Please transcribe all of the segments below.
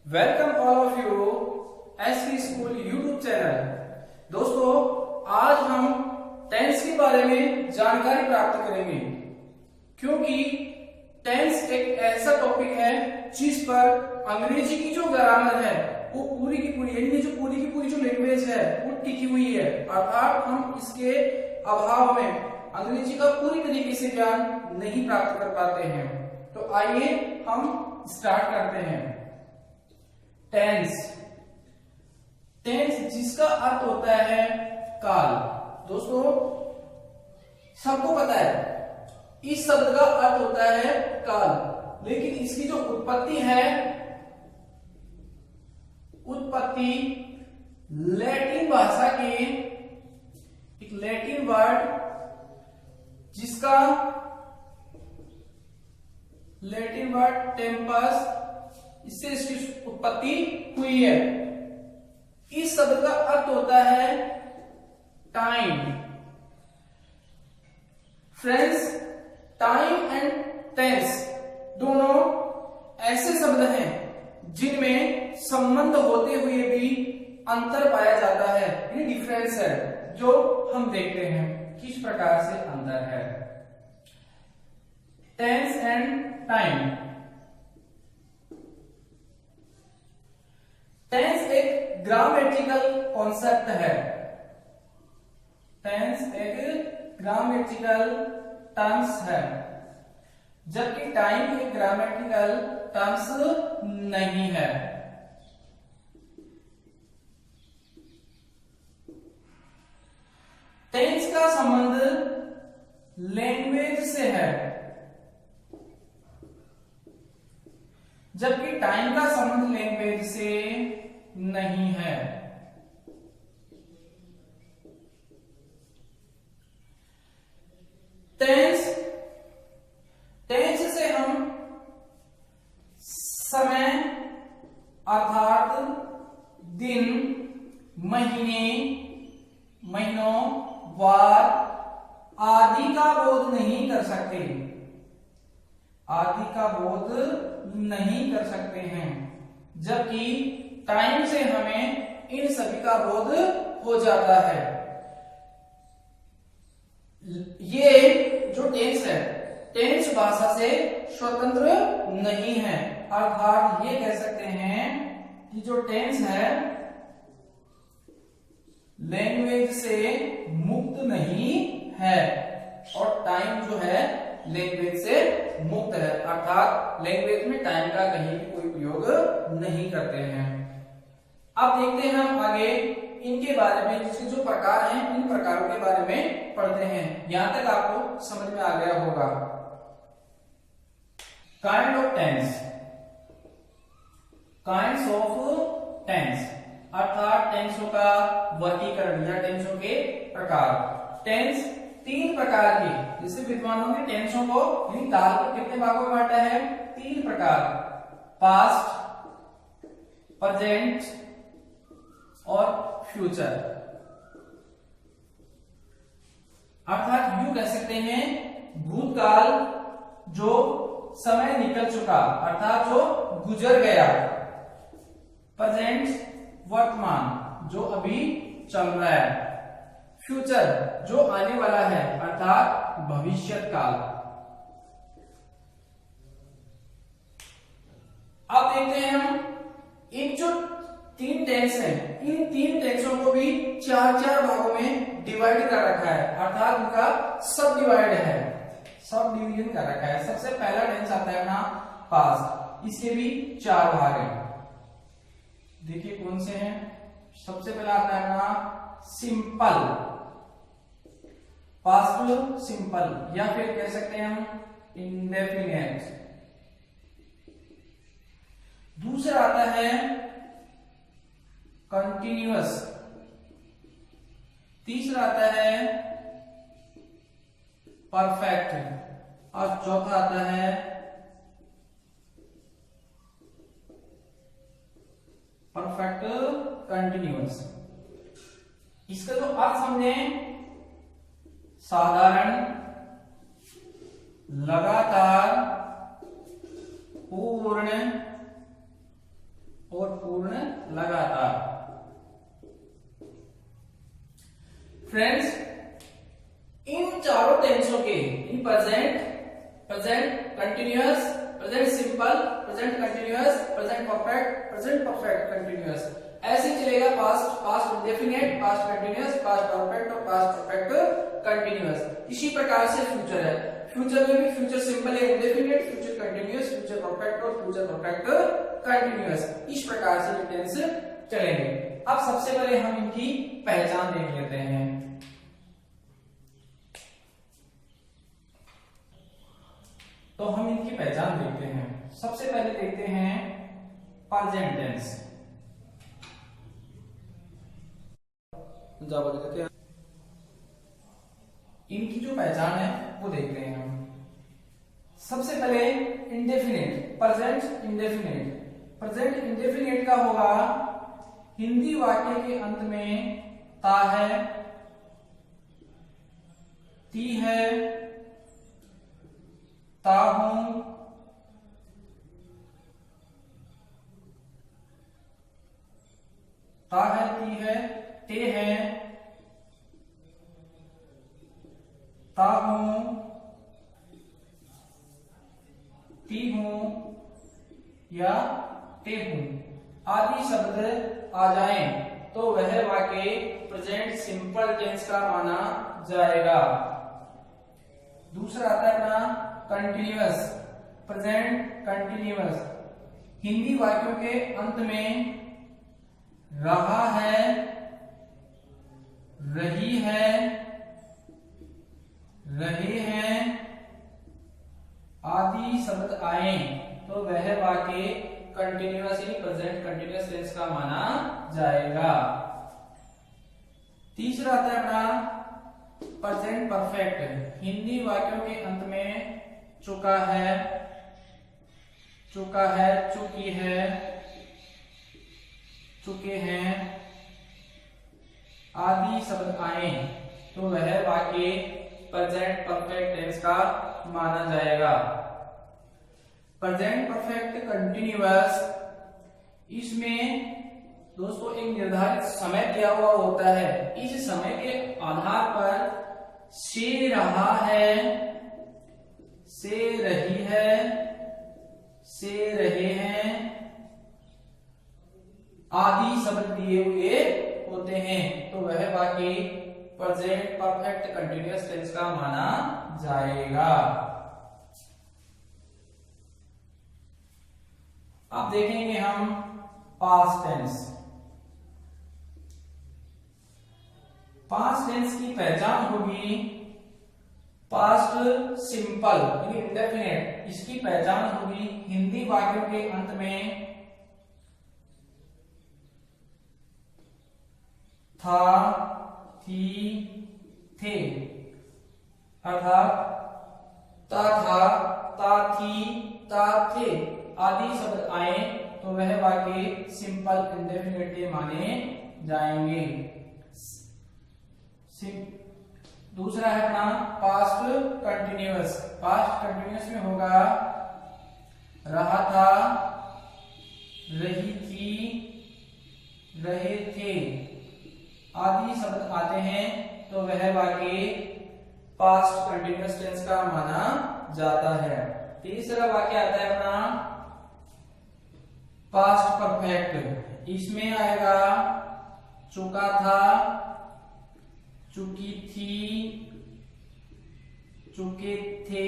Welcome all of you SV school YouTube channel. दोस्तों, आज हम टेंस के बारे में जानकारी प्राप्त करेंगे, क्योंकि टेंस एक ऐसा टॉपिक है जिस पर अंग्रेजी की जो ग्रामर है वो पूरी की पूरी यानी जो पूरी जो लैंग्वेज है वो टिकी हुई है। अर्थात हम इसके अभाव में अंग्रेजी का पूरी तरीके से ज्ञान नहीं प्राप्त कर पाते हैं। तो आइए हम स्टार्ट करते हैं। टेंस टेंस जिसका अर्थ होता है काल। दोस्तों, सबको पता है इस शब्द का अर्थ होता है काल, लेकिन इसकी जो उत्पत्ति है लैटिन भाषा के एक लैटिन वर्ड जिसका लैटिन वर्ड टेम्पस, इससे इसकी उत्पत्ति हुई है। इस शब्द का अर्थ होता है time. Friends, time and tense दोनों ऐसे शब्द हैं जिनमें संबंध होते हुए भी अंतर पाया जाता है, ये डिफरेंस है जो हम देखते हैं किस प्रकार से अंतर है। Tense and time. टेंस एक ग्रामेटिकल कॉन्सेप्ट है। टेंस एक ग्रामेटिकल टर्म्स है, जबकि टाइम एक ग्रामेटिकल टर्म्स नहीं है। टेंस का संबंध लैंग्वेज से है, जबकि टाइम का संबंध लैंग्वेज से नहीं है। टेंस से हम समय अर्थात दिन, महीने, महीनों, वार आदि का बोध नहीं कर सकते, हैं, जबकि टाइम से हमें इन सभी का बोध हो जाता है। ये जो टेंस है, टेंस भाषा से स्वतंत्र नहीं है। अर्थात ये कह सकते हैं कि जो टेंस है लैंग्वेज से मुक्त नहीं है और टाइम जो है लैंग्वेज से मुक्त है। अर्थात लैंग्वेज में टाइम का कहीं भी कोई प्रयोग नहीं करते हैं। अब देखते हैं हम आगे इनके बारे में, जिसके जो प्रकार हैं इन प्रकारों के बारे में पढ़ते हैं। यहां तक आपको समझ में आ गया होगा। Kind of tense, kinds of tense अर्थात टेंसों का वर्गीकरण या टेंसों के प्रकार। टेंस तीन प्रकार के, जैसे विद्वानों ने टेंसों को यानी काल को कितने भागों में बांटा है? तीन प्रकार, पास्ट, प्रेजेंट और फ्यूचर। अर्थात यूं कह सकते हैं भूतकाल जो समय निकल चुका अर्थात जो गुजर गया, प्रेजेंट वर्तमान जो अभी चल रहा है, फ्यूचर जो आने वाला है अर्थात भविष्य काल। अब देखते हैं हम इन जो तीन टेंस हैं, इन तीन टेंसों को भी चार चार भागों में डिवाइड कर रखा है, अर्थात उनका सब डिवाइड है, सब डिवीजन कर रखा है। सबसे पहला टेंस आता है अपना पास्ट, इसके भी चार भाग हैं। देखिए कौन से हैं। सबसे पहला आता है अपना सिंपल, पास्ट सिंपल, या फिर कह सकते हैं हम इंडेफिनिट। दूसरा आता है कंटिन्यूअस, तीसरा आता है परफेक्ट और चौथा आता है परफेक्ट कंटिन्यूअस। इसका जो अर्थ समझे, साधारण, लगातार, पूर्ण पूर्ण लगातार। फ्रेंड्स, इन चारों टेंसों के present, present continuous, present simple, present continuous, present perfect, present perfect continuous, ऐसे चलेगा past, past indefinite, past continuous, past perfect और पास्ट परफेक्ट कंटिन्यूअस। इसी प्रकार से फ्यूचर है, फ्यूचर में भी फ्यूचर सिंपल है indefinite, future continuous, future perfect और फ्यूचर परफेक्ट कंटिन्यूअस। इस प्रकार से टेंस चलेंगे। अब सबसे पहले हम इनकी पहचान देख लेते हैं। तो हम इनकी पहचान देखते हैं। सबसे पहले देखते हैं प्रेजेंट टेंस। देते हैं इनकी जो पहचान है वो देखते हैं हम। सबसे पहले indefinite, present indefinite. Present indefinite का होगा हिंदी वाक्य के अंत में ता है, ती है, ता हूं, ता है, ती है, ते है, ता हूं, ती हूं या ते हूं आदि शब्द आ जाएं तो वह वाक्य प्रेजेंट सिंपल टेंस का माना जाएगा। दूसरा आता है अपना कंटिन्यूअस, प्रेजेंट कंटिन्यूअस। हिंदी वाक्यों के अंत में रहा है, रही है, रहे हैं आदि शब्द आए तो वह वाक्य कंटिन्यूअस यानी प्रेजेंट कंटिन्यूअस टेंस का माना जाएगा। तीसरा आता है अपना प्रेजेंट परफेक्ट। हिंदी वाक्यों के अंत में चुका है, चुका है, चुकी है, चुके हैं आदि शब्द आए तो वह वाक्य प्रेजेंट परफेक्ट टेंस का माना जाएगा। प्रेजेंट परफेक्ट कंटिन्यूअस, इसमें दोस्तों एक निर्धारित समय दिया हुआ होता है। इस समय के आधार पर से रहा है, से रही है, से रहे हैं आदि शब्द दिए हुए होते हैं तो वह वाक्य प्रेजेंट परफेक्ट कंटिन्यूअस टेंस का माना जाएगा। अब देखेंगे हम पास्ट टेंस। पास्ट टेंस की पहचान होगी पास्ट सिंपल यानी इंडेफिनिट। इसकी पहचान होगी हिंदी वाक्यों के अंत में था, थी, थे अर्थात ता था, ता थी, ता थे आदि शब्द आए तो वह वाक्य सिंपल इंडेफिनिट के माने जाएंगे। दूसरा है अपना पास्ट कंटिन्यूअस। पास्ट कंटिन्यूअस में होगा रहा था, रही थी, रहे थे आदि शब्द आते हैं तो वह वाक्य पास्ट कंटिन्यूअस टेंस का माना जाता है। तीसरा वाक्य आता है अपना पास्ट परफेक्ट। इसमें आएगा चुका था, चुकी थी, चुके थे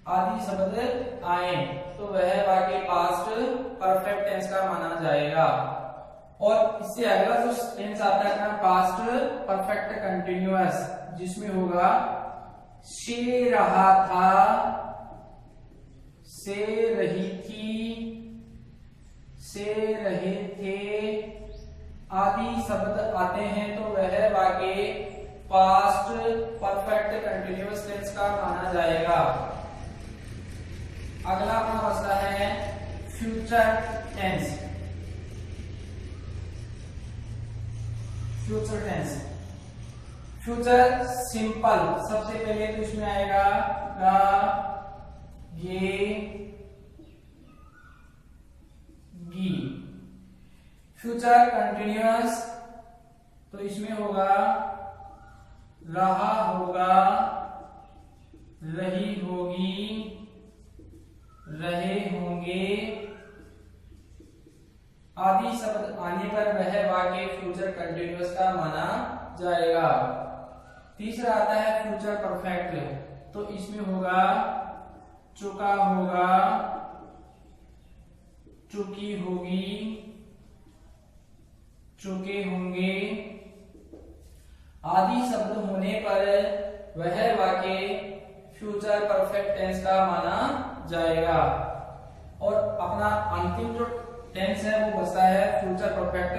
आदि शब्द आए तो वह वाक्य पास्ट परफेक्ट टेंस का माना जाएगा। और इससे अगला जो टेंस आता है अपना पास्ट परफेक्ट कंटिन्यूअस, जिसमें होगा से रहा था, से रही थी, से रहे थे आदि शब्द आते हैं तो वह वाक्य पास्ट परफेक्ट कंटिन्यूअस टेंस का माना जाएगा। अगला अपना मसला है future tense. Future tense, future simple. सबसे पहले तो इसमें आएगा गा, ये, गी फ्यूचर कंटिन्यूअस, तो इसमें होगा रहा होगा, रही होगी, रहे होंगे आदि शब्द आने पर वह वाक्य फ्यूचर कंटिन्यूअस का माना जाएगा। तीसरा आता है फ्यूचर परफेक्ट, तो इसमें होगा चुका होगा, चुकी होगी, चुके होंगे आदि शब्द होने पर वह वाक्य फ्यूचर परफेक्ट टेंस का माना जाएगा। और अपना अंतिम जो टेंस है वो बचता है फ्यूचर परफेक्ट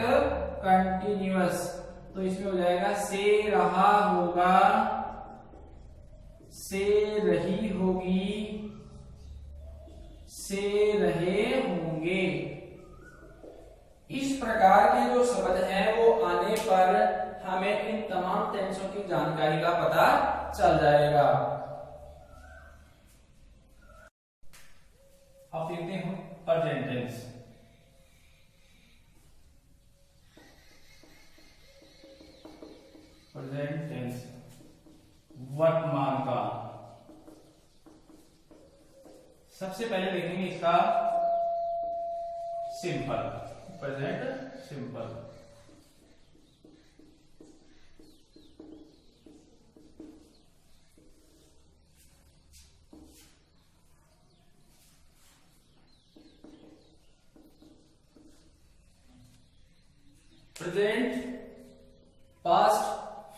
कंटिन्यूअस, तो इसमें हो जाएगा से रहा होगा, से रही होगी, से रहे होंगे। इस प्रकार के जो शब्द हैं वो आने पर हमें इन तमाम टेंसों की जानकारी का पता चल जाएगा। अब देखते हैं प्रेजेंट टेंस। प्रेजेंट टेंस वर्तमान का। सबसे पहले देखेंगे इसका simple, present simple. Present, past,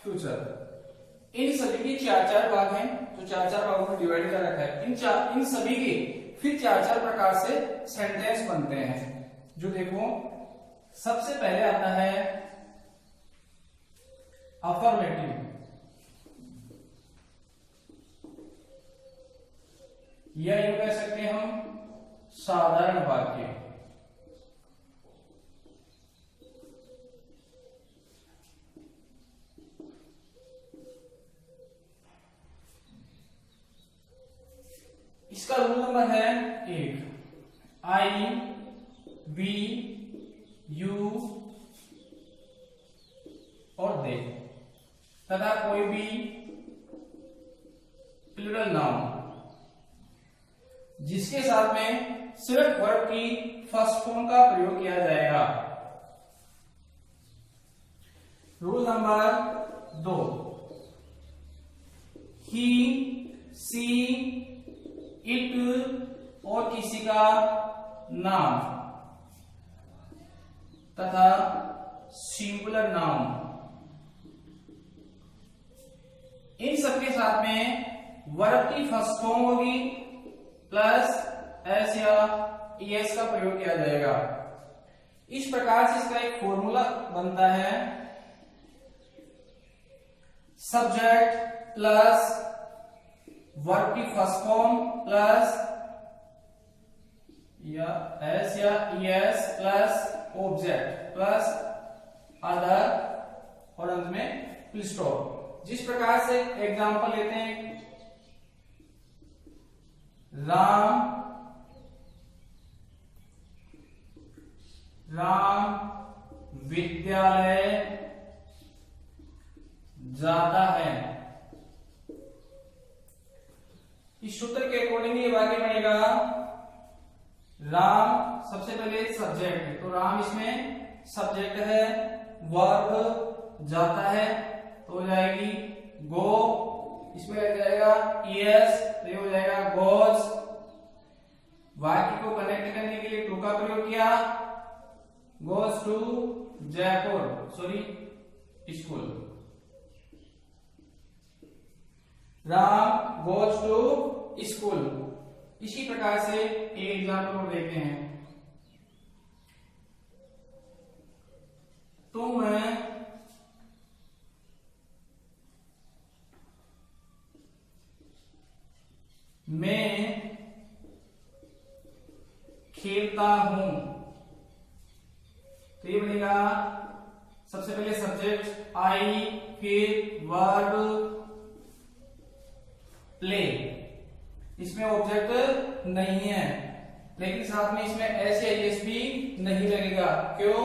future, इन सभी के चार चार भाग हैं, तो चार चार भागों में डिवाइड कर रखा है। इन सभी के फिर चार चार प्रकार से सेंटेंस बनते हैं। जो देखो सबसे पहले आता है अफर्मेटिव, या यूं कह सकते हैं हम साधारण वाक्य। इसका रूल नंबर है 1, आई, वी, यू और दे तथा कोई भी प्लूरल नाउन जिसके साथ में सिर्फ वर्ब की फर्स्ट फॉर्म का प्रयोग किया जाएगा। Rule number 2, he, she, it और किसी का नाम तथा सिंगुलर नाउन, इन सबके साथ में वर्ब की फर्स्ट फॉर्म होगी प्लस एस या ईएस का प्रयोग किया जाएगा। इस प्रकार से इसका एक फॉर्मूला बनता है, सब्जेक्ट प्लस वर्ब की फर्स्ट फॉर्म प्लस या एस या es plus object plus other और अंत में फुल स्टॉप। जिस प्रकार से एग्जांपल लेते हैं, राम विद्यालय जाता है। इस सूत्र के अकॉर्डिंग ये वाक्य बनेगा, राम सबसे पहले सब्जेक्ट है, तो राम इसमें सब्जेक्ट है, वर्ब जाता है तो हो जाएगी गो, इसमें लग जाएगा ईएस तो ये हो जाएगा गोज। वाक्य को कनेक्ट करने के लिए टू का प्रयोग किया, goes to Jaipur, sorry school. Ram goes to school. इसी प्रकार से एक एग्जाम्पल को देखते हैं, तुम मैं खेलता हूं, तो ये बनेगा सबसे पहले सब्जेक्ट आई, फिर वर्ब प्ले। इसमें ऑब्जेक्ट नहीं है, लेकिन साथ में इसमें एस या एस भी नहीं लगेगा। क्यों?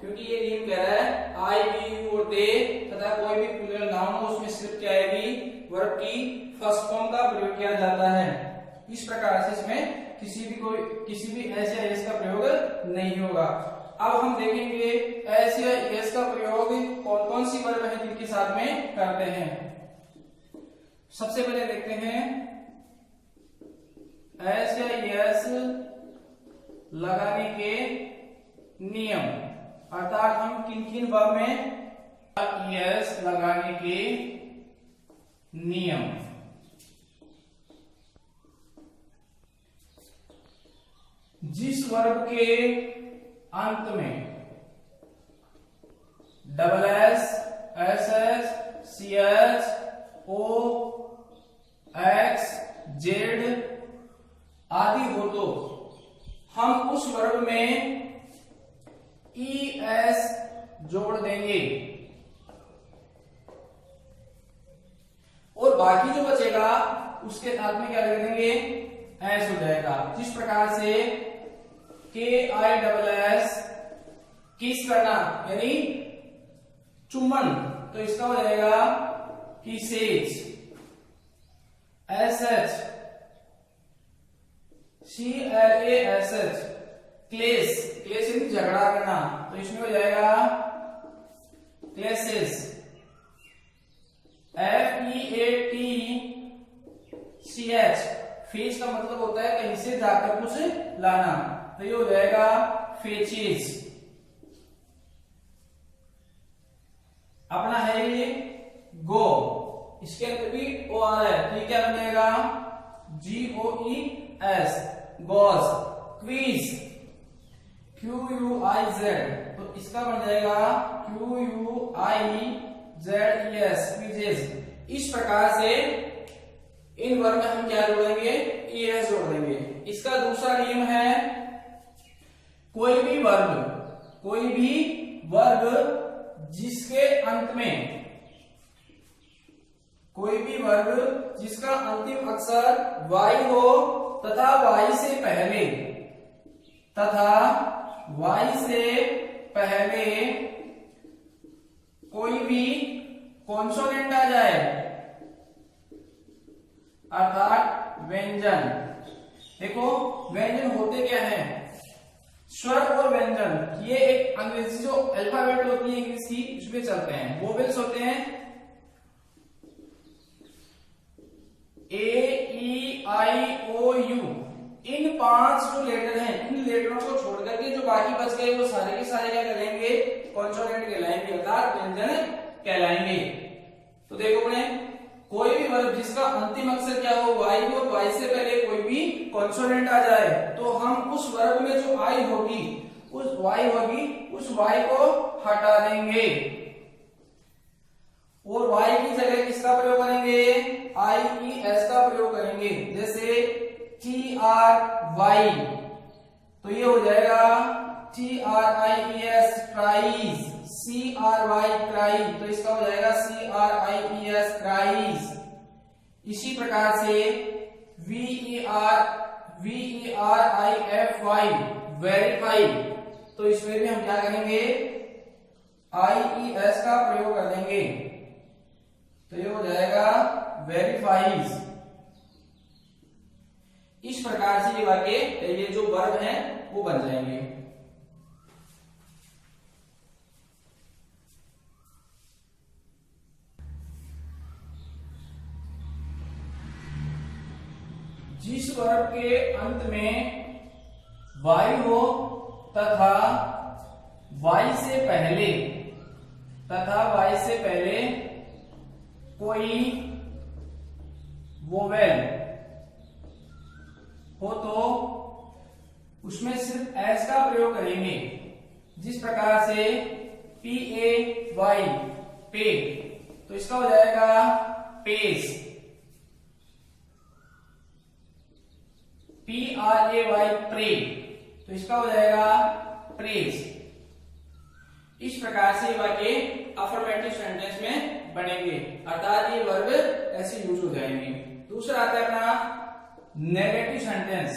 क्योंकि ये नियम कह रहा है आई, वी, यू और दे तथा कोई भी प्लूरल नाउन हो उसमें सिर्फ क्या आएगी, वर्ब की फर्स्ट फॉर्म का प्रयोग किया जाता है। इस प्रकार से इसमें किसी भी एस या एस का प्रयोग नहीं होगा। अब हम देखेंगे एस या एस का प्रयोग कौन कौन सी वर्ब है जिनके साथ में करते हैं। सबसे पहले देखते हैं एस या एस लगाने के नियम, अर्थात हम किन किन वर्ब में एस लगाने के नियम। जिस वर्ब के अंत में double S, S S, C H, O, X, Z आदि हो तो हम उस वर्ब में ई एस जोड़ देंगे और बाकी जो बचेगा उसके साथ में क्या लगा देंगे, एस हो जाएगा। जिस प्रकार से के आई डबल एस किस करना यानी चुम्बन, तो इसका हो जाएगा kisses. S H, C L A S H clash, clash यानी झगड़ा करना, तो इसमें हो जाएगा clashes. F E A T C H, fetch का मतलब होता है कहीं से जाकर कुछ लाना, तो ये हो जाएगा फेचेज। अपना है ये गो, इसके अंदर भी ओ आ रहा है, तो ये क्या बन जाएगा, G O E S, goes. Quiz, Q U I Z, तो इसका बन जाएगा Q U I Z E S, quizzes. इस प्रकार से इन वर्ब में हम क्या जोड़ेंगे, ई एस जोड़ देंगे। इसका दूसरा नियम है कोई भी वर्ब जिसके अंत में, कोई भी वर्ब जिसका अंतिम अक्षर वाई हो तथा वाई से पहले कोई भी कॉन्सोनेंट आ जाए, अर्थात व्यंजन। देखो व्यंजन होते क्या हैं, स्वर और व्यंजन, ये एक अंग्रेजी जो अल्फाबेट होती है इंग्लिश की उसमें चलते हैं। वोवेल्स होते हैं ए ई आई ओ यू, इन 5 जो लेटर हैं, इन लेटरों को छोड़ करके जो बाकी बच गए वो सारे के सारे क्या कहलाएंगे, कॉन्सोनेंट कहलाएंगे, अर्थात व्यंजन कहलाएंगे। तो देखो अपने कोई भी वर्ब जिसका अंतिम अक्षर क्या हो, वाई हो, वाई से पहले कोई भी कॉन्सोनेंट आ जाए, तो हम उस वर्ब में जो आई होगी, उस वाई को हटा देंगे और वाई की जगह किसका प्रयोग करेंगे, आई ई एस का प्रयोग करेंगे। जैसे टी आर वाई, तो ये हो जाएगा T R I E S tries, C R Y cry, तो इसका हो जाएगा C R I E S cries. इसी प्रकार से V E R I F Y verify, तो इसमें भी हम क्या करेंगे, आई ई एस का प्रयोग कर देंगे, तो ये हो जाएगा वेरीफाइज। इस प्रकार से ये वाक्य, ये जो वर्ब हैं वो बन जाएंगे। जिस वर्ब के अंत में वाई हो तथा वाई से पहले कोई वोवेल हो तो उसमें सिर्फ एस का प्रयोग करेंगे। जिस प्रकार से पी ए वाई पे, तो इसका हो जाएगा pace. P R A Y pray, तो इसका हो जाएगा प्रेज। इस प्रकार से वाक्य अफर्मेटिव सेंटेंस में बनेंगे, अर्थात ये वर्ब ऐसे यूज हो जाएंगे। दूसरा आता है अपना नेगेटिव सेंटेंस।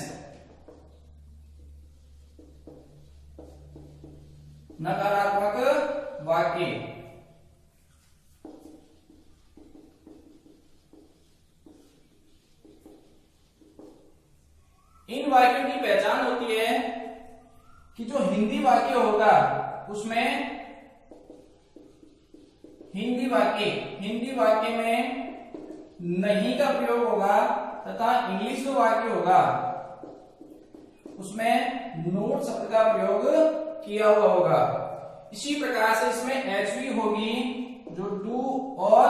नकारात्मक वाक्य। इन वाक्यों की पहचान होती है कि जो हिंदी वाक्य होगा उसमें हिंदी वाक्य में नहीं का प्रयोग होगा तथा इंग्लिश जो वाक्य होगा उसमें नोट शब्द का प्रयोग किया हुआ होगा। इसी प्रकार से इसमें एचवी होगी जो डू और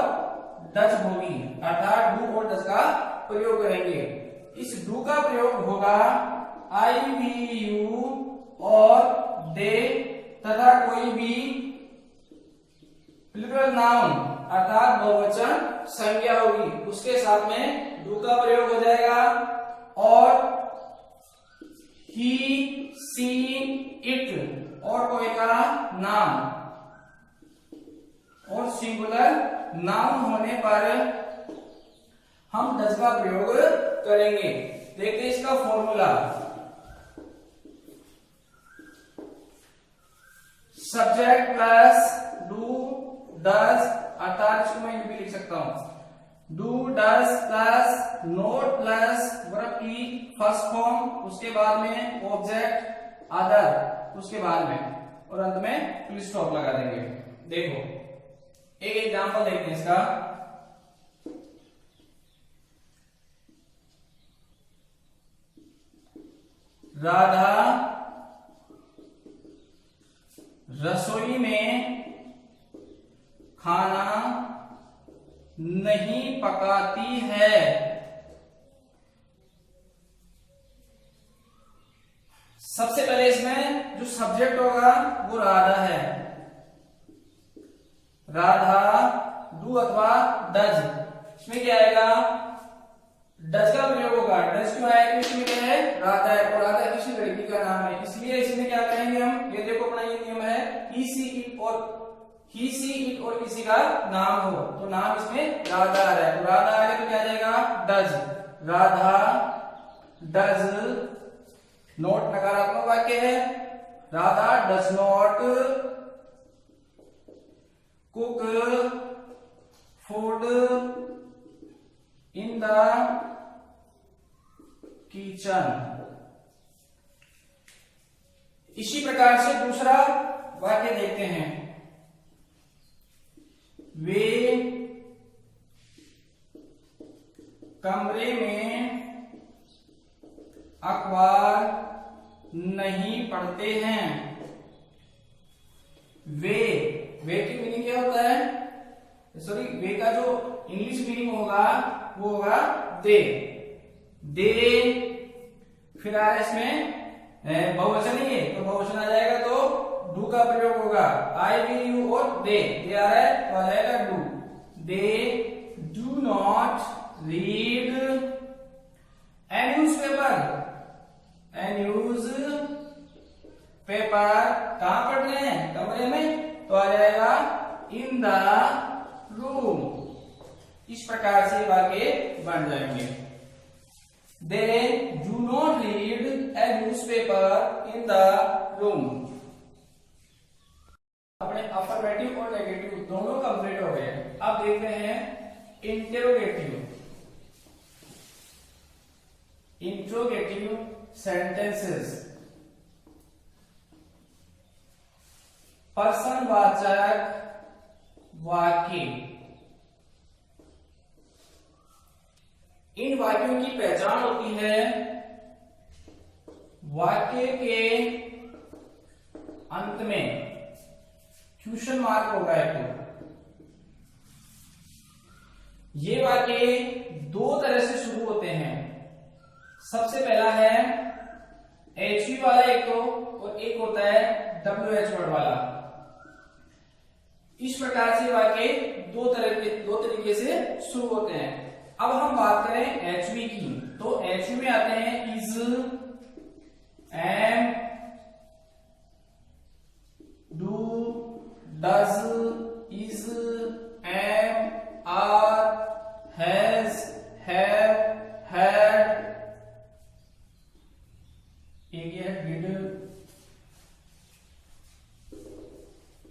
डज होगी, अर्थात डू और डज का प्रयोग करेंगे। इस डू का प्रयोग होगा आई, वी, यू और दे तथा कोई भी प्लूरल नाउन अर्थात बहुवचन संज्ञा होगी उसके साथ में डू का प्रयोग हो जाएगा। और ही, सी, इट और कोई का नाम और सिंगुलर नाउन होने पर हम डज का प्रयोग करेंगे। देखते हैं इसका formula. Subject plus do does, अर्थात इसको मैं भी लिख सकता हूं do does plus not plus verb की फर्स्ट फॉर्म, उसके बाद में ऑब्जेक्ट अदर, उसके बाद में और अंत में फुल स्टॉप लगा देंगे। देखो एक एग्जांपल देखते हैं इसका। राधा रसोई में खाना नहीं पकाती है। सबसे पहले इसमें जो सब्जेक्ट होगा वो राधा है। राधा डू अथवा डज, इसमें क्या आएगा डज का प्रयोग होगा। डज क्यों आएगा? इसमें क्या है राधा है और राधा किसी लड़की का नाम है, इसलिए इसमें क्या करेंगे हम, ये देखो अपना ये नियम है ही सी इट और किसी का नाम हो तो नाम इसमें राधा आ रहा है, तो राधा आ गया तो क्या आ जाएगा डज। राधा डज नोट नकारात्मक वाक्य है। Radha does not cook food in the kitchen. इसी प्रकार से दूसरा वाक्य देखते हैं। वे कमरे में अखबार नहीं पढ़ते हैं। वे की मीनिंग क्या होता है? सॉरी, वे का जो इंग्लिश मीनिंग होगा वो होगा दे। फिर आ रहा है इसमें बहुवचन ही है तो बहुवचन आ जाएगा तो डू का प्रयोग होगा। आई, वी, यू और दे आ रहा है तो आ जाएगा do. They do not read A newspaper. Paper कहां पढ़ रहे हैं? कमरे में, तो आ जाएगा इन द रूम। इस प्रकार से वाक्य बन जाएंगे। They do not read A newspaper in the room. अपने अफर्मेटिव और नेगेटिव दोनों कंप्लीट हो गए। अब देखते हैं इंट्रोगेटिव सेंटेंसेस। प्रश्नवाचक वाक्य। इन वाक्यों की पहचान होती है वाक्य के अंत में क्वेश्चन मार्क होगा एक तो। ये वाक्य दो तरह से शुरू होते हैं। सबसे पहला है एचवी वाला एक तो, और एक होता है WH वर्ड वाला। इस प्रकार से वाक्य दो तरीके से शुरू होते हैं। अब हम बात करें एचवी की, तो एचवी में आते हैं is, am, do, does, is, am, are, has, have, had, एक है डिड,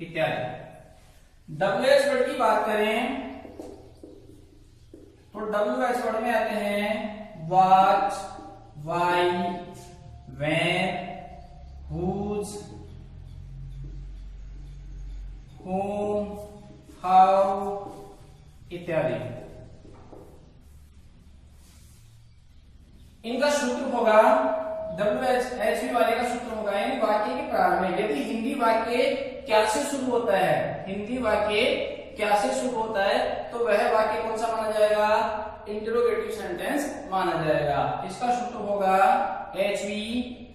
इत्यादि। WH वर्ड की बात करें तो WH वर्ड में आते हैं what, why, when, whose, whom, how इत्यादि। इनका सूत्र होगा WH वाले का सूत्र होगा यानी वाक्य के प्रारंभ में यदि हिंदी वाक्य क्या से शुरू होता है, हिंदी वाक्य क्या से शुरू होता है तो वह वाक्य कौन सा माना जाएगा, इंटरोगेटिव सेंटेंस माना जाएगा। इसका सूत्र होगा HV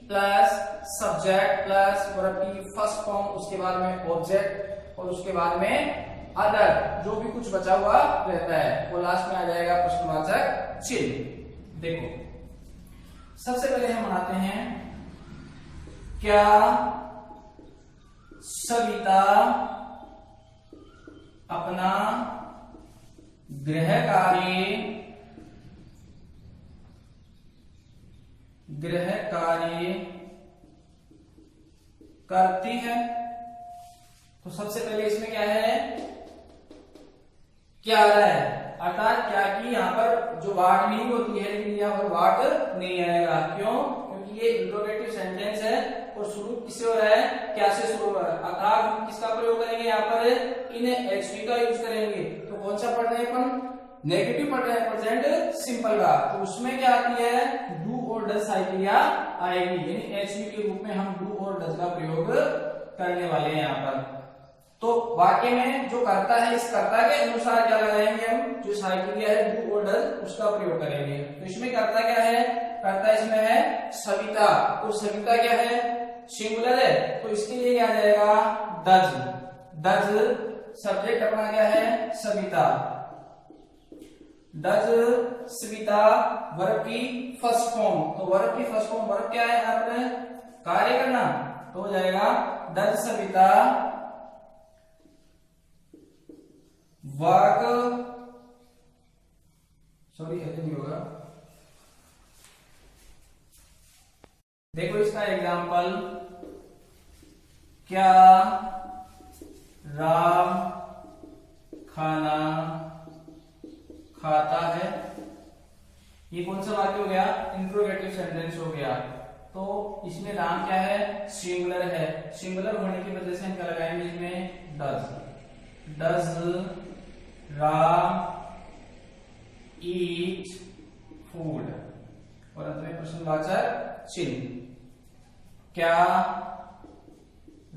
plus subject plus verb की फर्स्ट फॉर्म, उसके बाद में ऑब्जेक्ट और उसके बाद में अदर, जो भी कुछ बचा हुआ रहता है वो लास्ट में आ जाएगा प्रश्नवाचक चिन्ह। देखो सबसे पहले हम बनाते हैं क्या सविता अपना गृह कार्य करती है। तो सबसे पहले इसमें क्या है, क्या आ रहा है, अर्थात क्या की यहाँ पर जो वाट नहीं होती है लेकिन यहाँ पर वाट नहीं आएगा। क्यों? क्योंकि ये इंट्रोगेटिव सेंटेंस है और शुरू किससे हो रहा है, क्या से शुरू हो रहा है। अर्थात हम किसका प्रयोग करेंगे, यहाँ पर इन HV का यूज करेंगे। तो कौन सा पढ़ रहे हैं अपन, नेगेटिव पढ़ रहे हैं, प्रेजेंट सिंपल का। तो उसमें क्या आती है, डू और डज साइक्लिया आएगी, यानी HV के रूप में हम डू और डज का प्रयोग करने वाले हैं यहाँ पर। तो वाक्य में जो करता है, इस कर्ता के अनुसार क्या लगाएंगे हम, जो साइक्लिया है डू और डज उसका प्रयोग करेंगे। तो इसमें कर्ता क्या है, कर्ता इसमें है सविता, तो सविता क्या है, सिंगुलर है, तो इसके लिए क्या आ जाएगा डज। डज सब्जेक्ट अपना क्या है सविता, डज सविता वर्ब की फर्स्ट फॉर्म। तो वर्ब की फर्स्ट फॉर्म, वर्ब क्या है यहाँ पर, कार्य करना, तो हो जाएगा डज सविता वर्क, सॉरी ऐसे नहीं होगा। देखो इसका एग्जाम्पल, क्या राम खाना खाता है। ये कौन सा वाक्य हो गया, इंट्रोगेटिव सेंटेंस हो गया। तो इसमें राम क्या है, सिंगुलर है, सिंगुलर होने की वजह से हम क्या लगाएंगे इसमें does. Does Ram eat food और अंत में प्रश्नवाचक चिन्ह। क्या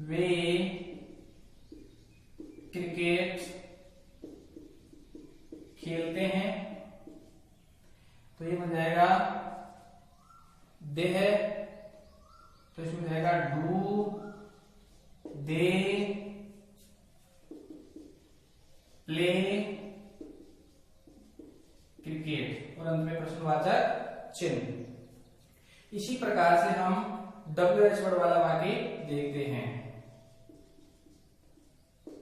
वे क्रिकेट खेलते हैं। तो ये बन जाएगा दे है, तो इसमें हो जाएगा डू दे प्ले क्रिकेट और अंत में प्रश्नवाचक चिन्ह। इसी प्रकार से हम WH वर्ड वाला वाक्य देखते हैं।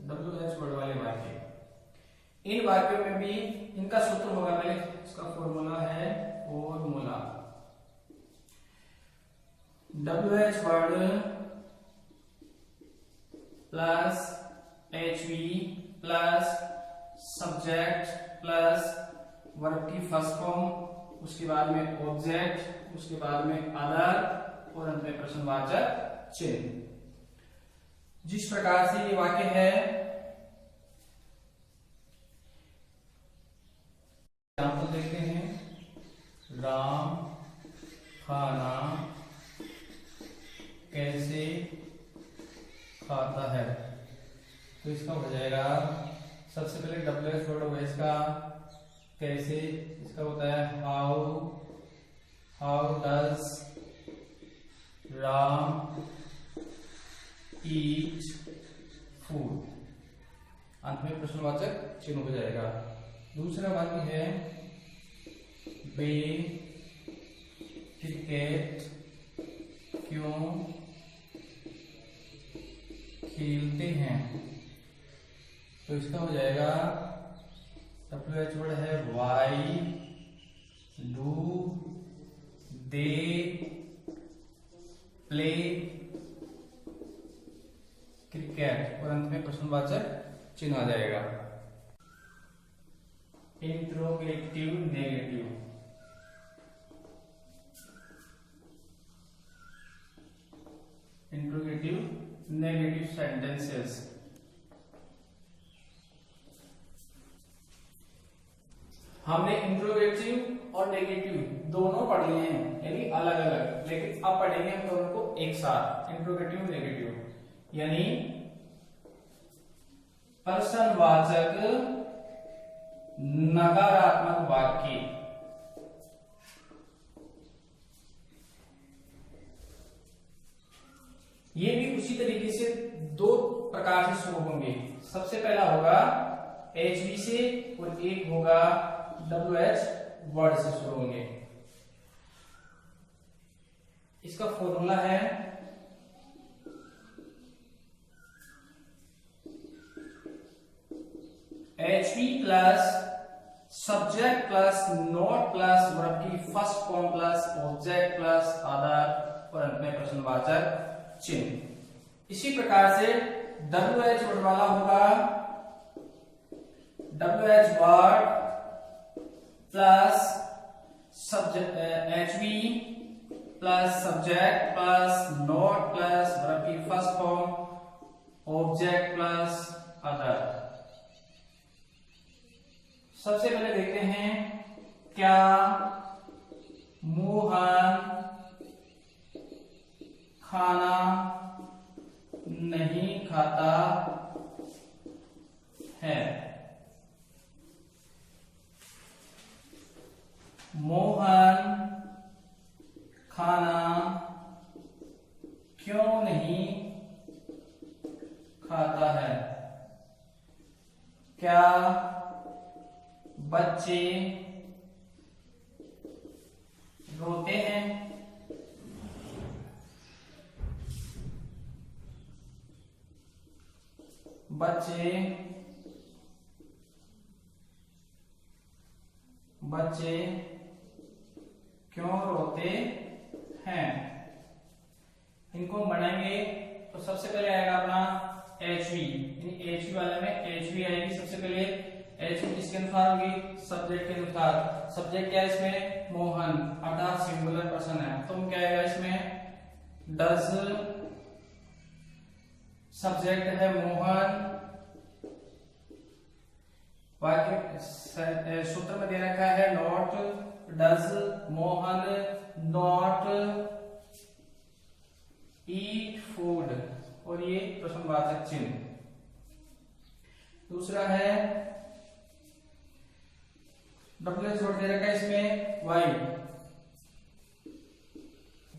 WH वर्ड वाले वाक्य, इन वाक्यों में भी इनका सूत्र होगा, पहले इसका फॉर्मूला है, formula WH word plus HV plus subject plus verb की फर्स्ट फॉर्म, उसके बाद में ऑब्जेक्ट, उसके बाद में अदर और अंत में प्रश्नवाचक चिन्ह। जिस प्रकार से ये वाक्य है, एग्जाम्पल देखते हैं, राम खाना कैसे खाता है। तो इसका हो जाएगा सबसे पहले WH वर्ड होगा इसका कैसे, इसका होता है how does Ram eat food, अंत में प्रश्नवाचक चिन्ह हो जाएगा। दूसरा वाक्य है वे क्रिकेट क्यों खेलते हैं। तो इसका हो जाएगा WH वर्ड है why do they play cricket और अंत में प्रश्नवाचक चिन्ह आ जाएगा। Interrogative negative, interrogative negative sentences. हमने इंट्रोगेटिव और नेगेटिव दोनों पढ़ लिए हैं, यानी अलग अलग, लेकिन अब पढ़ेंगे हम दोनों को एक साथ, इंट्रोगेटिव नेगेटिव, यानी प्रश्नवाचक नकारात्मक वाक्य। ये भी उसी तरीके से दो प्रकार से शुरू होंगे। सबसे पहला होगा HV से और एक होगा WH वर्ड से शुरू होंगे। इसका फॉर्मूला है HV plus subject plus not plus verb की first form plus object plus other और अंत में प्रश्नवाचक चिन्ह। इसी प्रकार से WH वर्ड वाला होगा WH word plus HV plus subject plus not plus verb की first form object plus other. सबसे पहले देखते हैं, क्या मोहन खाना नहीं खाता है? मोहन खाना क्यों नहीं खाता है? क्या बच्चे रोते हैं? बच्चे क्यों रोते हैं? इनको बनाएंगे तो सबसे पहले आएगा अपना HV, यानी HV वाले में HV आएगी सबसे पहले। HV किसके अनुसार होगी? सब्जेक्ट के अनुसार। सब्जेक्ट क्या है इसमें? मोहन, अर्थात सिंगुलर पर्सन है, तो क्या आएगा इसमें? डज। सब्जेक्ट है मोहन, वाक्य सूत्र में दे रखा है not does Mohan not eat food, और ये प्रश्नवाचक चिन्ह। दूसरा है WH वर्ड दे रखा है इसमें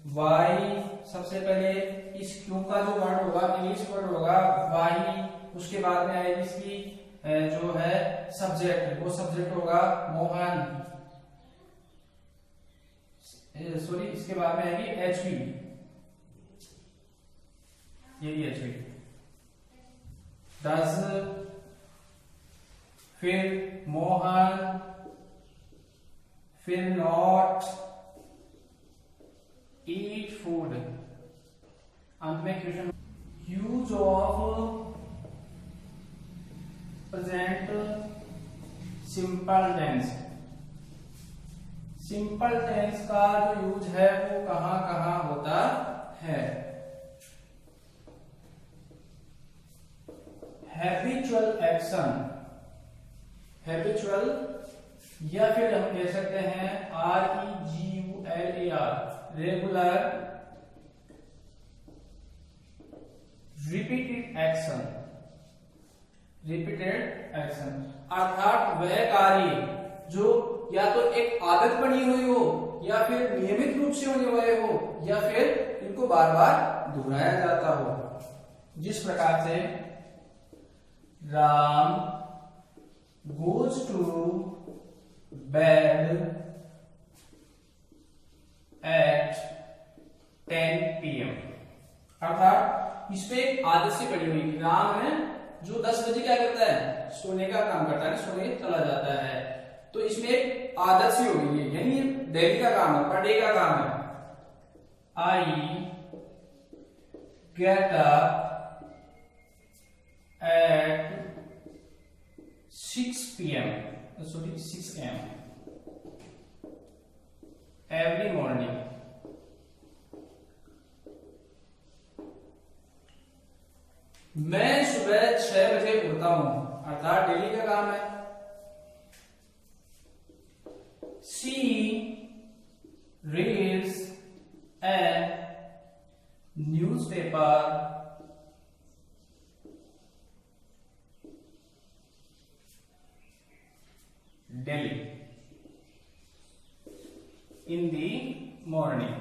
वाई। सबसे पहले इस क्यू का जो वर्ड होगा, इंग्लिश वर्ड होगा वाई, उसके बाद में आएगी इसकी जो है सब्जेक्ट, वो सब्जेक्ट होगा मोहन, सॉरी इसके बाद में आएगी HV, यही HV। डज, फिर मोहन, फिर नॉट ईट फूड, अंत में question. Use of present simple tense. Simple tense का जो यूज है वो कहां कहां होता है? हैबिचुअल एक्शन, हैबिचुअल, या फिर हम कह सकते हैं REGULAR, regular, repeated action, repeated action, अर्थात वह कार्य जो या तो एक आदत बनी हुई हो या फिर नियमित रूप से होने वाले हो या फिर इनको बार बार दोहराया जाता हो। जिस प्रकार से Ram goes to bed at 10 PM, अर्थात इसमें एक आदत सी पड़ी हुई। राम है जो 10 बजे क्या करता है? सोने का काम करता है, सोने चला जाता है, तो इसमें एक आदत सी हो गई है, यानी डेली का काम है, पर डे का काम है। I get up PM, sorry 6 AM every morning. मैं सुबह 6 बजे उठता हूं, अर्थात डेली का काम है। She reads a newspaper daily in the morning.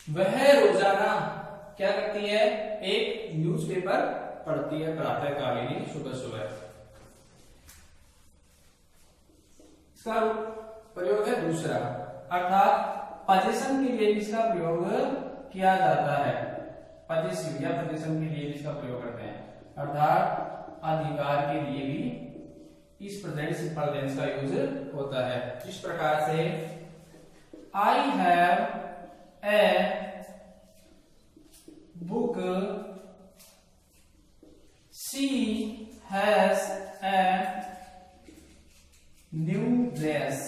वह रोजाना क्या करती है? एक न्यूज़पेपर पढ़ती है प्रातःकालीन, सुबह सुबह। इसका प्रयोग है दूसरा, अर्थात पजेशन के लिए भी इसका प्रयोग किया जाता है। पजेसिव या पजेशन के लिए भी इसका प्रयोग करते हैं, अर्थात अधिकार के लिए भी इस प्रेजेंट सिंपल टेंस का यूज होता है। इस प्रकार से I have a book, she has a new dress,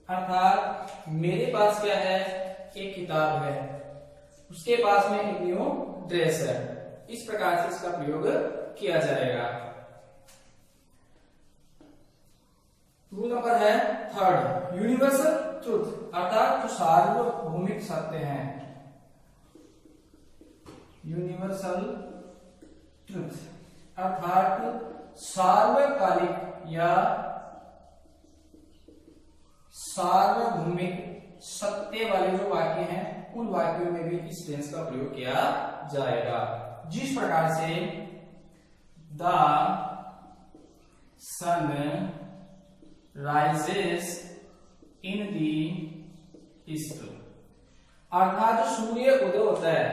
अर्थात मेरे पास क्या है? एक किताब है, उसके पास में एक न्यू ड्रेस है। इस प्रकार से इसका प्रयोग किया जाएगा। रूल नंबर है थर्ड, यूनिवर्सल ट्रुथ, अर्थात जो सार्वभौमिक सत्य हैं। यूनिवर्सल ट्रुथ अर्थात सार्वकालिक या सार्वभौमिक सत्य वाले जो वाक्य हैं, उन वाक्यों में भी इस टेंस का प्रयोग किया जाएगा। जिस प्रकार से the sun rises in the east, अर्थात जो सूर्य उदय होता है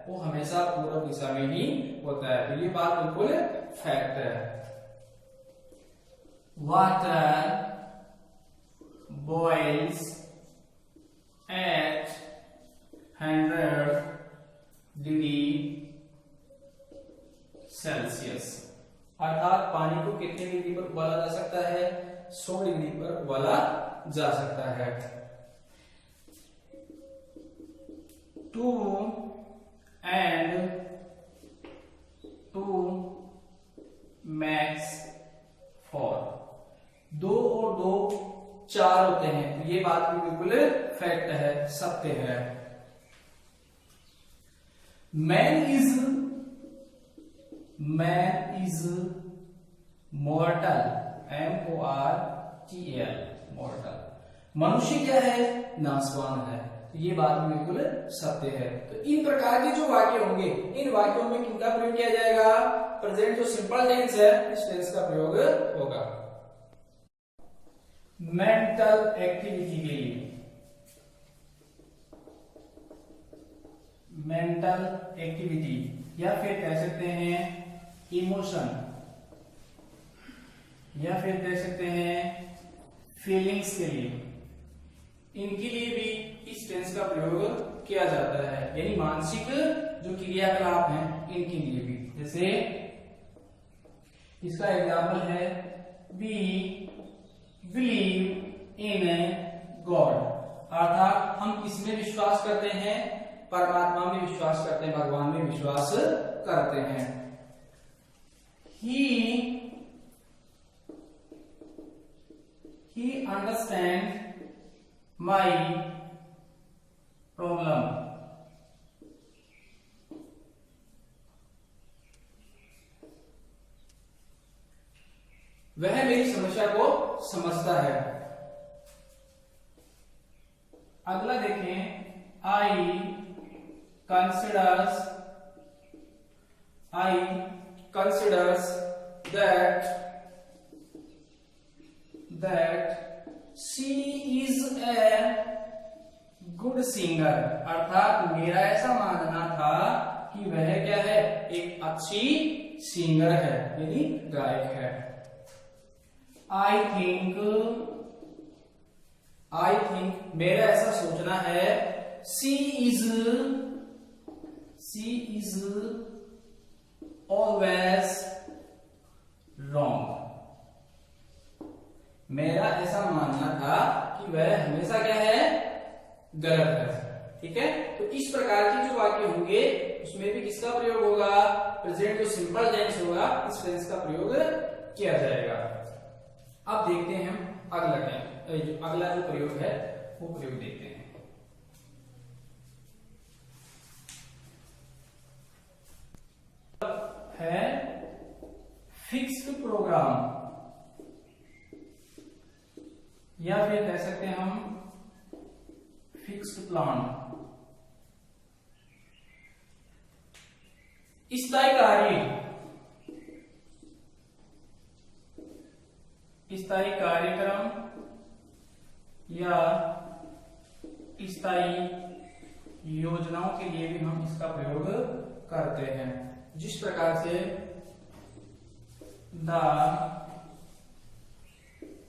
वो हमेशा पूर्व दिशा में ही होता है। तो ये बात बिल्कुल फैक्ट है। Water boils at 100 degree Celsius, अर्थात पानी को कितने डिग्री पर उबाला जा सकता है? 100 डिग्री पर उबाला जा सकता है। 2 and 2 makes 4, 2 और 2 4 होते हैं। तो ये बात भी बिल्कुल फैक्ट है, सत्य है। Man is मॉर्टल, MORTL, मॉर्टल। मनुष्य क्या है? नाशवान है। तो ये बात बिल्कुल सत्य है। तो इन प्रकार के जो वाक्य होंगे, इन वाक्यों में किनका प्रयोग किया जाएगा? प्रेजेंट जो सिंपल टेंस है, इस टेंस का प्रयोग होगा। मेंटल एक्टिविटी के लिए, मेंटल एक्टिविटी या फिर कह सकते हैं इमोशन, या फिर कह सकते हैं फीलिंग्स के लिए, इनके लिए भी इस टेंस का प्रयोग किया जाता है। यानी मानसिक जो क्रियाकलाप हैं, इनके लिए भी। जैसे इसका एग्जाम्पल है वी बिलीव इन गॉड, अर्थात हम किसमें विश्वास करते हैं? परमात्मा में विश्वास करते हैं, भगवान में विश्वास करते हैं। He understands my problem, वह मेरी समस्या को समझता है। अगला देखें, I considers that she is a good singer, अर्थात मेरा ऐसा मानना था कि वह क्या है? एक अच्छी सिंगर है, यानी गायक है। आई थिंक मेरा ऐसा सोचना है, शी इज ऑलवेज रॉन्ग। मेरा ऐसा मानना था कि वह हमेशा क्या है, गलत है। ठीक है, तो इस प्रकार के जो वाक्य होंगे उसमें भी किसका प्रयोग होगा, प्रेजेंट जो सिंपल टेंस होगा इस टेंस का प्रयोग किया जाएगा। अब देखते हैं हम अगला जो प्रयोग है वो प्रयोग देखते हैं। है फिक्स्ड प्रोग्राम, या फिर कह सकते हैं हम फिक्स्ड प्लान। स्थायी कार्यक्रम या स्थायी योजनाओं के लिए भी हम इसका प्रयोग करते हैं, जिस प्रकार से द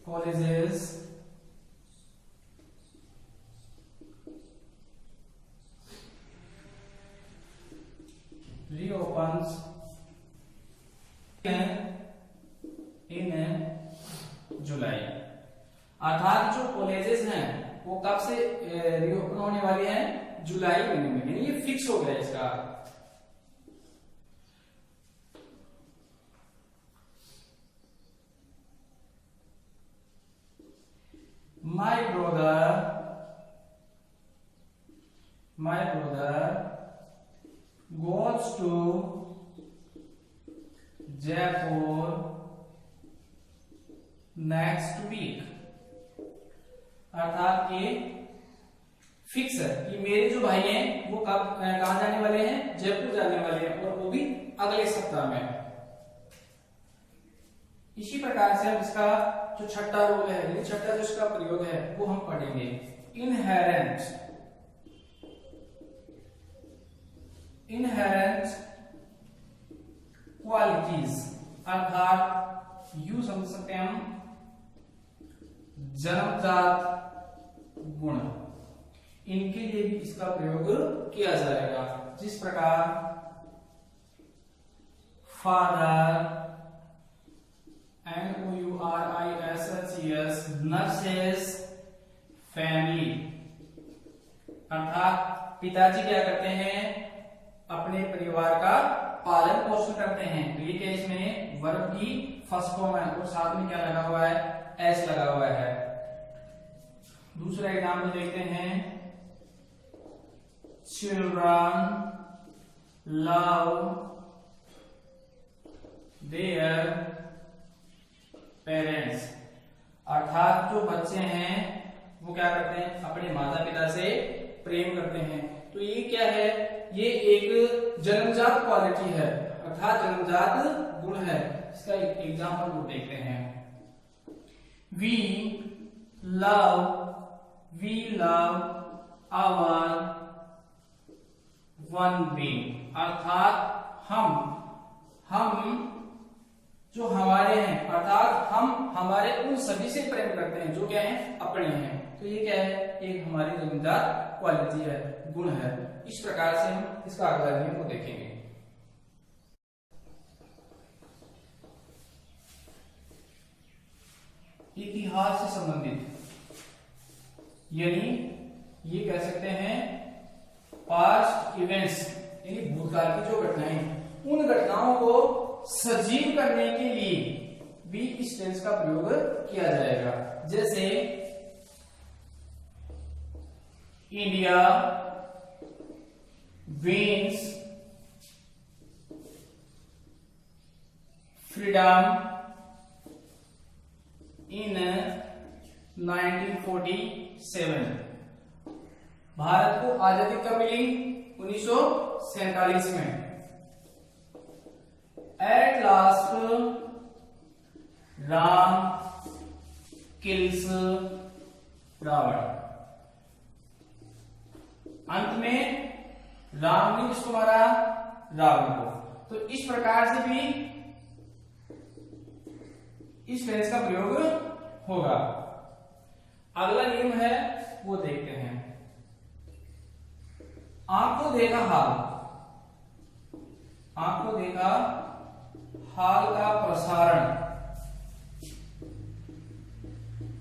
कॉलेजेस reopens in जुलाई। अर्थात जो कॉलेजेस हैं वो कब से रीओपन होने वाले हैं, जुलाई महीने में, यानी ये फिक्स हो गया इसका। My brother goes to Jaipur next week। अर्थात ये फिक्स है कि मेरे जो भाई हैं वो कहां जाने वाले हैं, जयपुर जाने वाले हैं, और वो भी अगले सप्ताह में। इसी प्रकार से हम इसका जो छठा रूल है, यानी छठा जो इसका प्रयोग है वो हम पढ़ेंगे। इनहेरेंट क्वालिटीज, अर्थात यू समझ सकते हैं हम जन्मजात गुण, इनके लिए भी इसका प्रयोग किया जाएगा। जिस प्रकार फादर NOURISHES नर्सेस फैमिली, अर्थात पिताजी क्या करते हैं, अपने परिवार का पालन पोषण करते हैं। तो ये क्या इसमें वर्ब की फर्स्ट फॉर्म है और साथ में क्या लगा हुआ है, एस लगा हुआ है। दूसरा एग्जाम्पल देखते हैं, चिल्ड्रन लव देयर पेरेंट्स, अर्थात जो बच्चे हैं वो क्या करते हैं, अपने माता पिता से प्रेम करते हैं। तो ये क्या है, ये एक जन्मजात क्वालिटी है, अर्थात जन्मजात गुण है। इसका एक एग्जाम्पल वो देखते हैं। We love our one being, अर्थात हम जो हमारे हैं, अर्थात हम हमारे उन सभी से प्रेम करते हैं जो क्या है, अपने हैं। तो ये क्या है, एक हमारी जन्मजात क्वालिटी है, गुण है। इस प्रकार से हम इसका अगला नियम को देखेंगे। इतिहास से संबंधित, यानी ये कह सकते हैं पास्ट इवेंट्स, यानी भूतकाल की जो घटनाएं, उन घटनाओं को सजीव करने के लिए भी इस टेंस का प्रयोग किया जाएगा। जैसे इंडिया विन्स फ्रीडम इन 1947, भारत को आजादी कब मिली, 1947 में। At last Ram kills Ravan, अंत में राम ने किसको मारा, रावण को। तो इस प्रकार से भी इस टेंस का प्रयोग होगा। अगला नियम है वो देखते हैं। आंखों देखा हाल, आंखों देखा हाल का प्रसारण,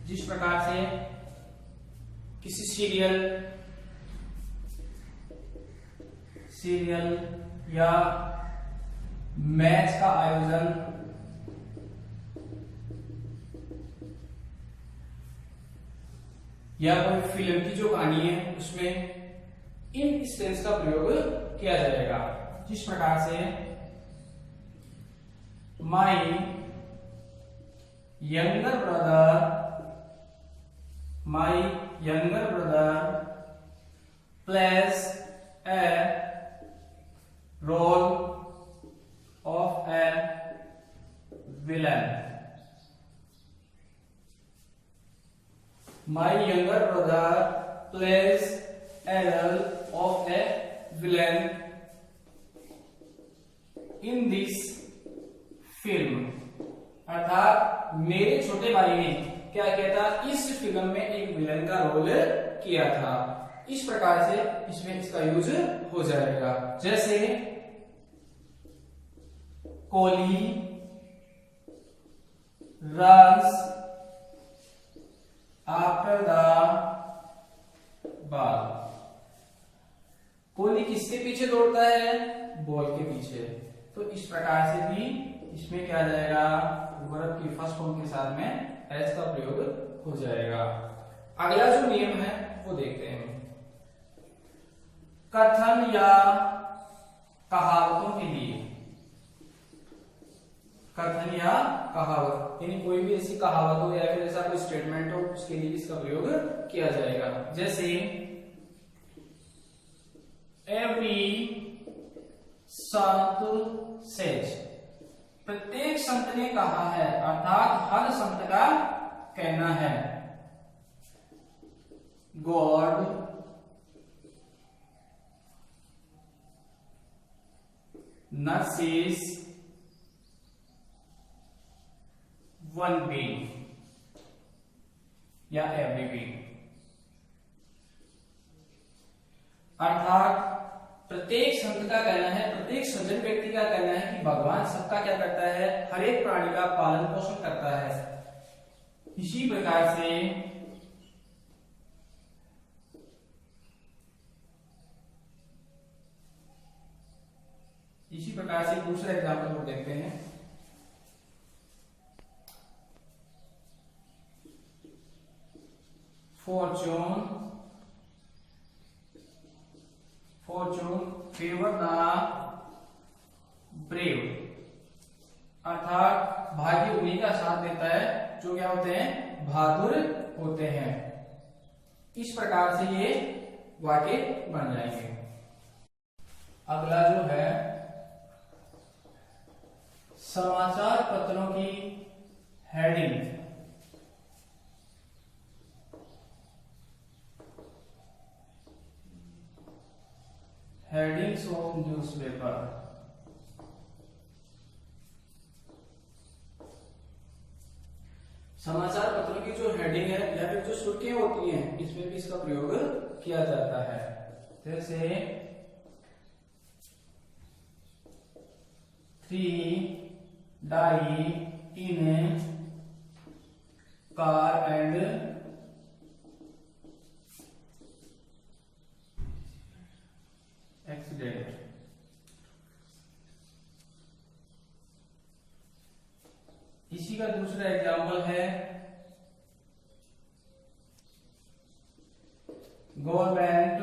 जिस प्रकार से किसी सीरियल या मैच का आयोजन, या कोई फिल्म की जो कहानी है उसमें इन इस टेंस का प्रयोग किया जाएगा। जिस प्रकार से my younger brother plays a role of a villain. My younger brother plays a role of a villain in this film। अर्थात मेरे छोटे भाई ने क्या किया था, इस फिल्म में एक विलन का रोल किया था। इस प्रकार से इसमें इसका यूज हो जाएगा। जैसे Kohli runs after the ball. Kohli किसके पीछे दौड़ता है, बॉल के पीछे। तो इस प्रकार से भी इसमें क्या जाएगा, वर्ब की फर्स्ट फॉर्म के साथ में एस का प्रयोग हो जाएगा। अगला जो नियम है वो देखते हैं। कथन या कहावतों के लिए, कथन या कहावत यानी कोई भी ऐसी कहावत हो या फिर ऐसा कोई स्टेटमेंट हो, उसके लिए इसका प्रयोग किया जाएगा। जैसे एवरी संत सेज, प्रत्येक संत ने कहा है, अर्थात हर संत का कहना है। गॉड नर्सेस वन बीइंग या एवरी बीइंग, अर्थात प्रत्येक संत का कहना है, प्रत्येक सज्जन व्यक्ति का कहना है कि भगवान सबका क्या करता है, हर एक प्राणी का पालन पोषण करता है। इसी प्रकार से दूसरा एग्जाम्पल को देखते हैं। Fortune favor the brave, अर्थात भाग्य उन्हीं का साथ देता है जो क्या होते हैं, बहादुर होते हैं। इस प्रकार से ये वाक्य बन जाएंगे। अगला जो है समाचार पत्रों की हेडिंग। हेडिंग्स ऑफ न्यूज़पेपर, समाचार पत्रों की जो हेडिंग है या फिर जो सुर्खियां होती हैं, इसमें भी इसका प्रयोग किया जाता है। जैसे 3 die in a car and accident। इसी का दूसरा एग्जाम्पल है government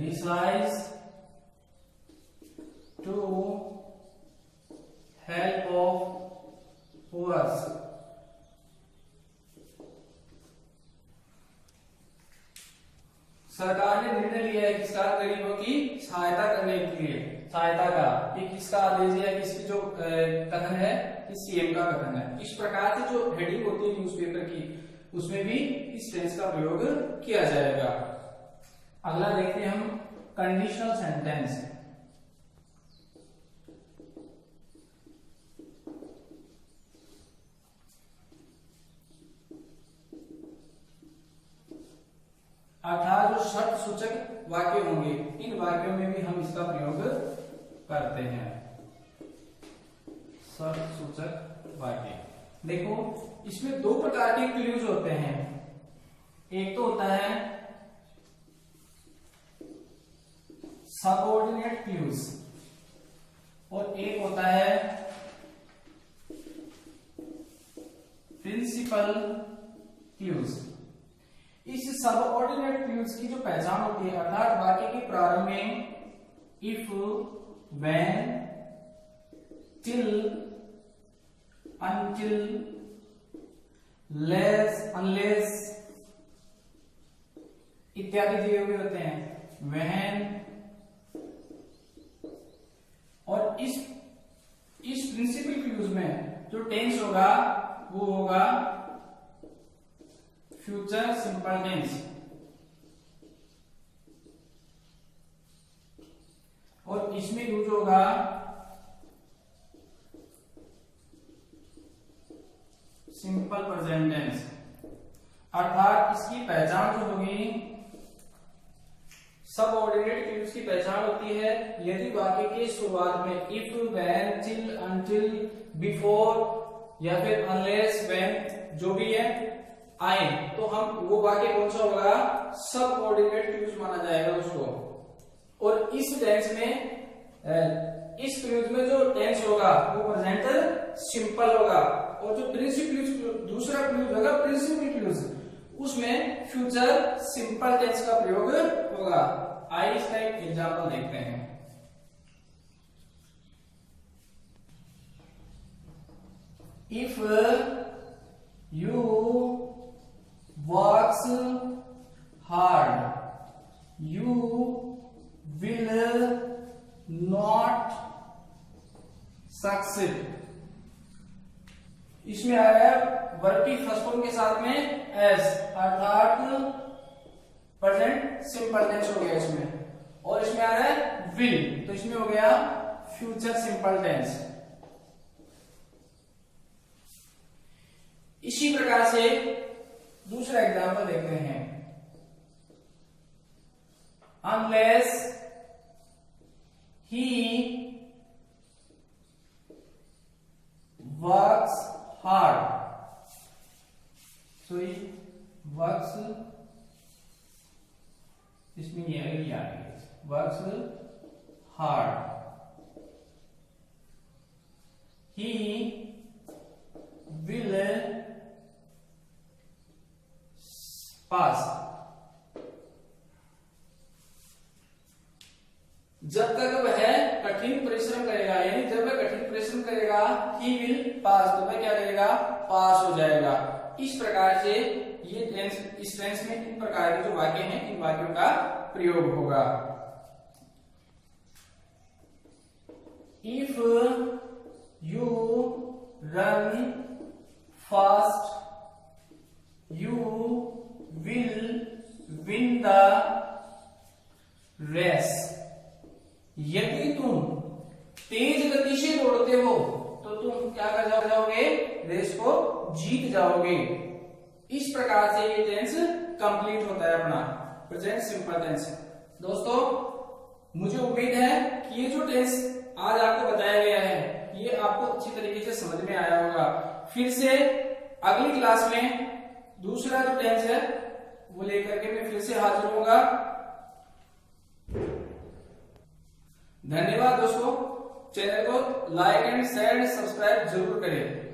decides to help of poor। सरकार ने निर्णय लिया है किसका, गरीबों की सहायता करने के लिए, सहायता का। ये किसका आदेश है, किसकी जो कथन है, किस सीएम का कथन है। इस प्रकार की जो हेडिंग होती है न्यूज़पेपर की, उसमें भी इस टेंस का प्रयोग किया जाएगा। अगला देखते हैं हम कंडीशनल सेंटेंस। अर्थात जो शर्त सूचक वाक्य होंगे, इन वाक्यों में भी हम इसका प्रयोग करते हैं। शर्त सूचक वाक्य। देखो इसमें दो प्रकार के क्लूज होते हैं। एक तो होता है सबऑर्डिनेट क्लूज और एक होता है प्रिंसिपल क्लूज। इस सबऑर्डिनेट क्लूज की जो पहचान होती है अर्थात वाक्य के प्रारंभ में if, when, till, until, less, unless इत्यादि दिए हुए होते हैं। when और इस प्रिंसिपल क्लूज में जो टेंस होगा वो होगा फ्यूचर सिंपल टेंस और इसमें यूज होगा सिंपल प्रेजेंट टेंस। अर्थात इसकी पहचान जो होगी सबऑर्डिनेट क्लूज की पहचान होती है यदि वाक्य के शुरुआत में if, when, till, until, before या फिर अनलेस, व्हेन जो भी है आए तो हम वो वाक्य कौन सा होगा सबऑर्डिनेट क्लूज माना जाएगा उसको। और इस टेंस में इस क्लूज में जो टेंस होगा वो प्रेजेंट सिंपल होगा और जो प्रिंसिपल दूसरा क्लूज होगा प्रिंसिपल क्लूज उसमें फ्यूचर सिंपल टेंस का प्रयोग होगा। आइए इसका एक एग्जांपल देखते हैं। If you works hard you will not succeed. इसमें आ रहा है वर्ब की फर्स्ट फॉर्म के साथ में एस अर्थात प्रेजेंट सिंपल टेंस हो गया इसमें और इसमें आ रहा है विल तो इसमें हो गया फ्यूचर सिंपल टेंस। इसी प्रकार से दूसरा एग्जांपल देखते हैं। Unless he works hard so he works इसमें ये आ गया works hard he will pass। जब तक वह कठिन परिश्रम करेगा यानी जब वह कठिन परिश्रम करेगा ही विल पास तो वह क्या करेगा पास हो जाएगा। इस प्रकार से ये टेंस इस टेंस में इन प्रकार के जो वाक्य हैं इन वाक्यों का प्रयोग होगा। If you run fast you will win the race. यदि तुम तेज गति से दौड़ते हो तो तुम क्या कर जाओगे रेस को जीत जाओगे। इस प्रकार से ये टेंस कंप्लीट होता है अपना प्रेजेंट सिंपल टेंस। दोस्तों मुझे उम्मीद है कि ये जो टेंस आज आपको बताया गया है ये आपको अच्छी तरीके से समझ में आया होगा। फिर से अगली क्लास में दूसरा जो टेंस है वो लेकर के मैं फिर से हाजिर होऊंगा। धन्यवाद दोस्तों। चैनल को लाइक एंड शेयर सब्सक्राइब जरूर करें।